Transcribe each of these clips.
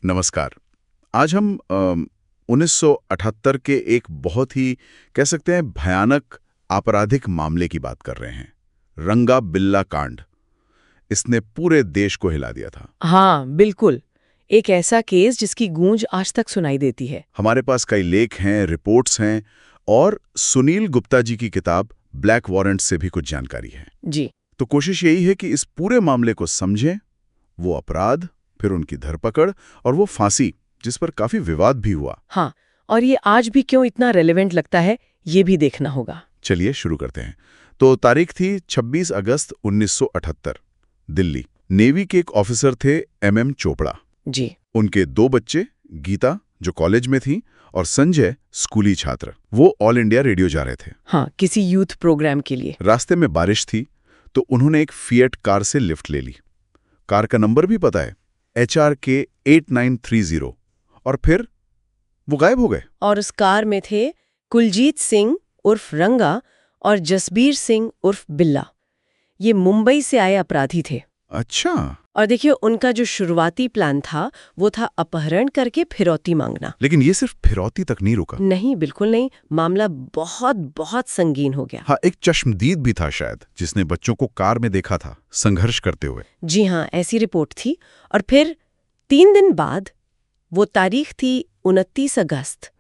नमस्कार। आज हम 1978 के एक बहुत ही कह सकते हैं भयानक आपराधिक मामले की बात कर रहे हैं। रंगा बिल्ला कांड। इसने पूरे देश को हिला दिया था। हाँ, बिल्कुल। एक ऐसा केस जिसकी गूंज आज तक सुनाई देती है। हमारे पास कई लेख हैं, रिपोर्ट्स हैं और सुनील गुप्ता जी की किताब ब्लैक वारंट से भी कुछ जानकारी है। जी। तो कोशिश यही है कि इस पूरे मामले को समझें, वो अपराध, फिर उनकी धरपकड़ और वो फांसी, जिस पर काफी विवाद भी हुआ। हाँ, और ये आज भी क्यों इतना रेलेवेंट लगता है, ये भी देखना होगा। चलिए शुरू करते हैं। तो तारीख थी 26 अगस्त 1978, दिल्ली। नेवी के एक ऑफिसर थे MM चोपड़ा। जी। उनके 2 बच्चे, गीता जो कॉलेज में थी और संजय स्कूली छात्र, वो ऑल इंडिया रेडियो जा रहे थे। हाँ, किसी यूथ प्रोग्राम के लिए। रास्ते में बारिश थी तो उन्होंने एक फिएट कार से लिफ्ट ले ली। कार का नंबर भी पता है, HRK 8930, और फिर वो गायब हो गए। और उस कार में थे कुलजीत सिंह उर्फ रंगा और जसबीर सिंह उर्फ बिल्ला। ये मुंबई से आए अपराधी थे। अच्छा। और देखिए, उनका जो शुरुआती प्लान था वो था अपहरण करके फिरौती मांगना। लेकिन ये सिर्फ फिरौती तक नहीं रुका। नहीं, बिल्कुल नहीं। मामला बहुत बहुत संगीन हो गया। हाँ, एक चश्मदीद भी था शायद, जिसने बच्चों को कार में देखा था संघर्ष करते हुए। जी हाँ, ऐसी रिपोर्ट थी। और फिर 3 दिन बाद, वो तारीख थी 29 अगस्त,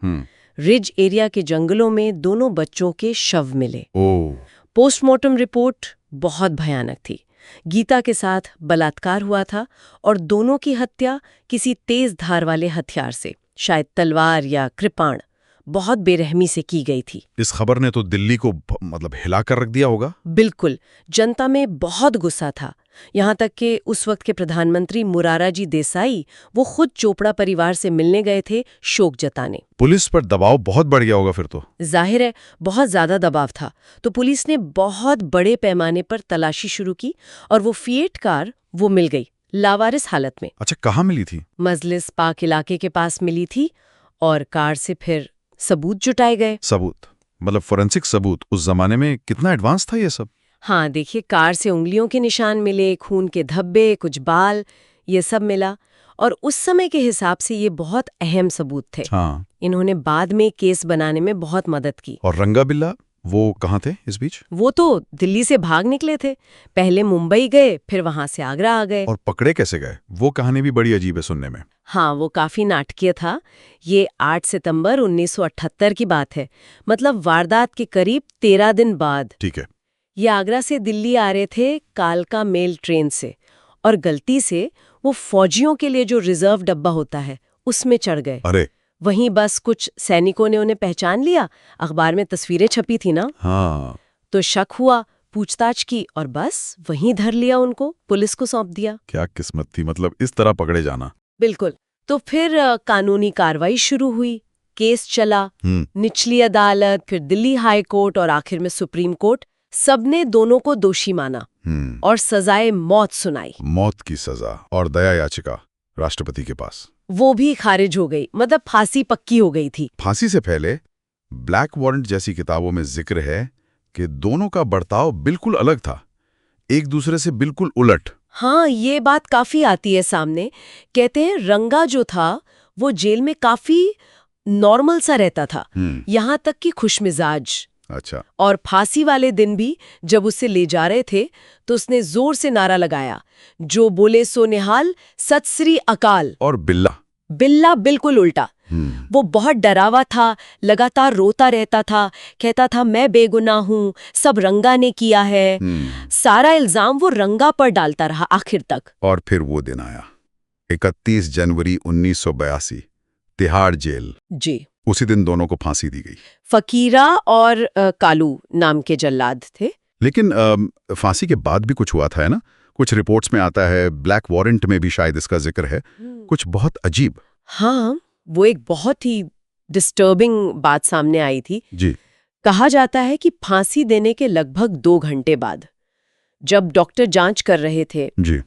रिज एरिया के जंगलों में दोनों बच्चों के शव मिले। ओह। पोस्टमार्टम रिपोर्ट बहुत भयानक थी। गीता के साथ बलात्कार हुआ था और दोनों की हत्या किसी तेज धार वाले हथियार से, शायद तलवार या कृपाण, बहुत बेरहमी से की गई थी। इस खबर ने तो दिल्ली को मतलब हिला कर रख दिया होगा। बिल्कुल। जनता में बहुत गुस्सा था। यहाँ तक कि उस वक्त के प्रधानमंत्री मोरारजी देसाई, वो खुद चोपड़ा परिवार से मिलने गए थे शोक जताने। पुलिस पर दबाव बहुत बढ़ गया होगा फिर तो। जाहिर है, बहुत ज्यादा दबाव था। तो पुलिस ने बहुत बड़े पैमाने पर तलाशी शुरू की और वो फिएट कार वो मिल गई, लावारिस हालत में। अच्छा, कहाँ मिली थी? मजलिस पाक इलाके के पास मिली थी। और कार से फिर सबूत जुटाए गए। सबूत मतलब फोरेंसिक सबूत। उस जमाने में कितना एडवांस था ये सब? हाँ, देखिए, कार से उंगलियों के निशान मिले, खून के धब्बे, कुछ बाल, ये सब मिला। और उस समय के हिसाब से ये बहुत अहम सबूत थे। हाँ। इन्होंने बाद में केस बनाने में बहुत मदद की। और रंगा बिल्ला वो कहाँ थे इस बीच? वो तो दिल्ली से भाग निकले थे। पहले मुंबई गए, फिर वहां से आगरा आ गए। और पकड़े कैसे गए? वो कहानी भी बड़ी अजीब है सुनने में। हाँ, वो काफी नाटकीय था। ये 8 सितंबर 1978 की बात है। मतलब वारदात के करीब 13 दिन बाद। ठीक है। ये आगरा से दिल्ली आ रहे थे कालका मेल ट्रेन से, और गलती से वो फौजियों के लिए जो रिजर्व डब्बा होता है उसमें चढ़ गए। अरे। वहीं बस कुछ सैनिकों ने उन्हें पहचान लिया। अखबार में तस्वीरें छपी थी ना। हाँ। तो शक हुआ, पूछताछ की और बस वहीं धर लिया उनको, पुलिस को सौंप दिया। क्या किस्मत थी, मतलब इस तरह पकड़े जाना। बिल्कुल। तो फिर कानूनी कार्रवाई शुरू हुई। केस चला, निचली अदालत, फिर दिल्ली हाई कोर्ट और आखिर में सुप्रीम कोर्ट। सबने दोनों को दोषी माना और सजाए मौत सुनाई। मौत की सजा और दया याचिका राष्ट्रपति के पास, वो भी खारिज हो गई। मतलब फांसी पक्की हो गई थी। फांसी से पहले ब्लैक वारंट जैसी किताबों में जिक्र है कि दोनों का बर्ताव बिल्कुल अलग था, एक दूसरे से बिल्कुल उलट। हाँ, ये बात काफी आती है सामने। कहते हैं रंगा जो था वो जेल में काफी नॉर्मल सा रहता था, यहाँ तक कि खुशमिजाज। अच्छा। और फांसी वाले दिन भी जब उसे ले जा रहे थे तो उसने जोर से नारा लगाया, जो बोले सो निहाल, सत श्री अकाल। और बिल्ला? बिल्ला बिल्कुल उल्टा। वो बहुत डरावा था, लगातार रोता रहता था, कहता था मैं बेगुनाह हूँ, सब रंगा ने किया है। सारा इल्जाम वो रंगा पर डालता रहा आखिर तक। और फिर वो दिन आया, 31 जनवरी 1982, तिहाड़ जेल। जी। उसी दिन दोनों को फांसी दी गई। फकीरा और कालू नाम के जल्लाद थे। लेकिन फांसी के बाद भी कुछ हुआ था, है ना? कुछ रिपोर्ट्स में आता है, ब्लैक वारंट में भी शायद इसका जिक्र है, कुछ बहुत अजीब। हाँ, वो एक बहुत ही डिस्टर्बिंग बात सामने आई थी। जी। कहा जाता है कि फांसी देने के लगभग 2 घंटे बाद, जब डॉक्टर जांच कर रहे थे जी,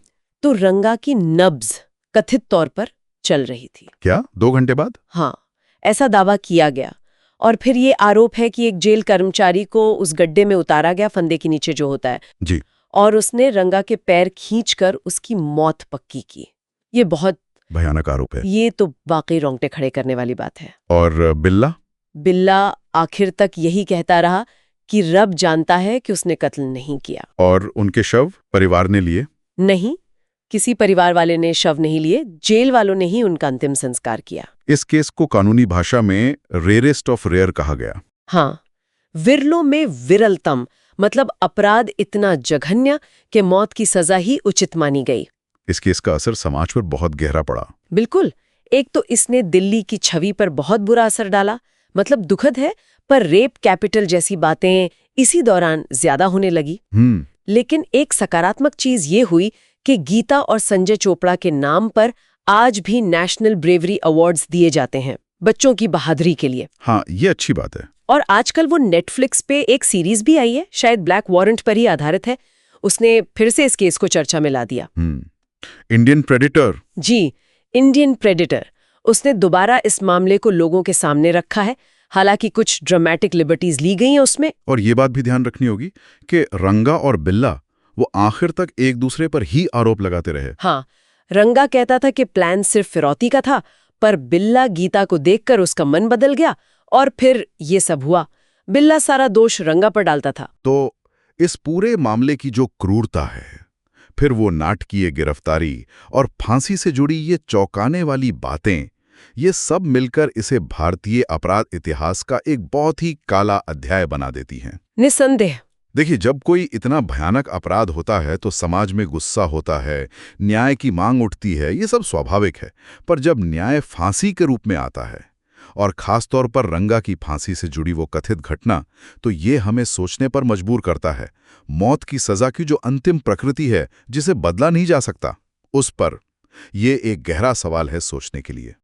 तो रंगा की नब्ज कथित तौर पर चल रही थी। क्या 2 घंटे बाद? हाँ, ऐसा दावा किया गया। और फिर ये आरोप है कि एक जेल कर्मचारी को उस गड्ढे में उतारा गया, फंदे के नीचे जो होता है जी, और उसने रंगा के पैर खींचकर उसकी मौत पक्की की। ये बहुत भयानक आरोप है। ये तो वाकई रोंगटे खड़े करने वाली बात है। और बिल्ला? बिल्ला आखिर तक यही कहता रहा कि रब जानता है कि उसने कत्ल नहीं किया। और उनके शव परिवार ने लिए? नहीं, किसी परिवार वाले ने शव नहीं लिए, जेल वालों ने ही उनका अंतिम संस्कार किया। इस केस को कानूनी भाषा में रेयरेस्ट ऑफ रेयर कहा गया। हाँ, विरलों में विरलतम, मतलब अपराध इतना जघन्य कि मौत की सजा ही उचित मानी गई। इस केस का असर समाज पर बहुत गहरा पड़ा। बिल्कुल। एक तो इसने दिल्ली की छवि पर बहुत बुरा असर डाला। मतलब दुखद है, पर रेप कैपिटल जैसी बातें इसी दौरान ज्यादा होने लगी। लेकिन एक सकारात्मक चीज ये हुई कि गीता और संजय चोपड़ा के नाम पर आज भी नेशनल ब्रेवरी अवार्ड्स दिए जाते हैं बच्चों की बहादुरी के लिए। हाँ, ये अच्छी बात है। और आजकल वो नेटफ्लिक्स पे एक सीरीज भी आई है, शायद ब्लैक वारंट पर ही आधारित है। उसने फिर से इस केस को चर्चा में ला दिया। Indian predator. जी, इंडियन प्रेडिटर। उसने दोबारा इस मामले को लोगों के सामने रखा है। हालांकि कुछ ड्रामेटिक लिबर्टीज ली गई हैं उसमें। और ये बात भी ध्यान रखनी होगी कि रंगा और बिल्ला वो आखिर तक एक दूसरे पर ही आरोप लगाते रहे। हाँ, रंगा कहता था कि प्लान सिर्फ फिरौती का था, पर बिल्ला गीता को देखकर उसका मन बदल गया और फिर ये सब हुआ। बिल्ला सारा दोष रंगा पर डालता था। तो इस पूरे मामले की जो क्रूरता है, फिर वो नाटकीय गिरफ्तारी और फांसी से जुड़ी ये चौंकाने वाली बातें, ये सब मिलकर इसे भारतीय अपराध इतिहास का एक बहुत ही काला अध्याय बना देती हैं। निस्संदेह। देखिए, जब कोई इतना भयानक अपराध होता है तो समाज में गुस्सा होता है, न्याय की मांग उठती है, ये सब स्वाभाविक है। पर जब न्याय फांसी के रूप में आता है, और खासतौर पर रंगा की फांसी से जुड़ी वो कथित घटना, तो ये हमें सोचने पर मजबूर करता है। मौत की सजा की जो अंतिम प्रकृति है, जिसे बदला नहीं जा सकता, उस पर ये एक गहरा सवाल है सोचने के लिए।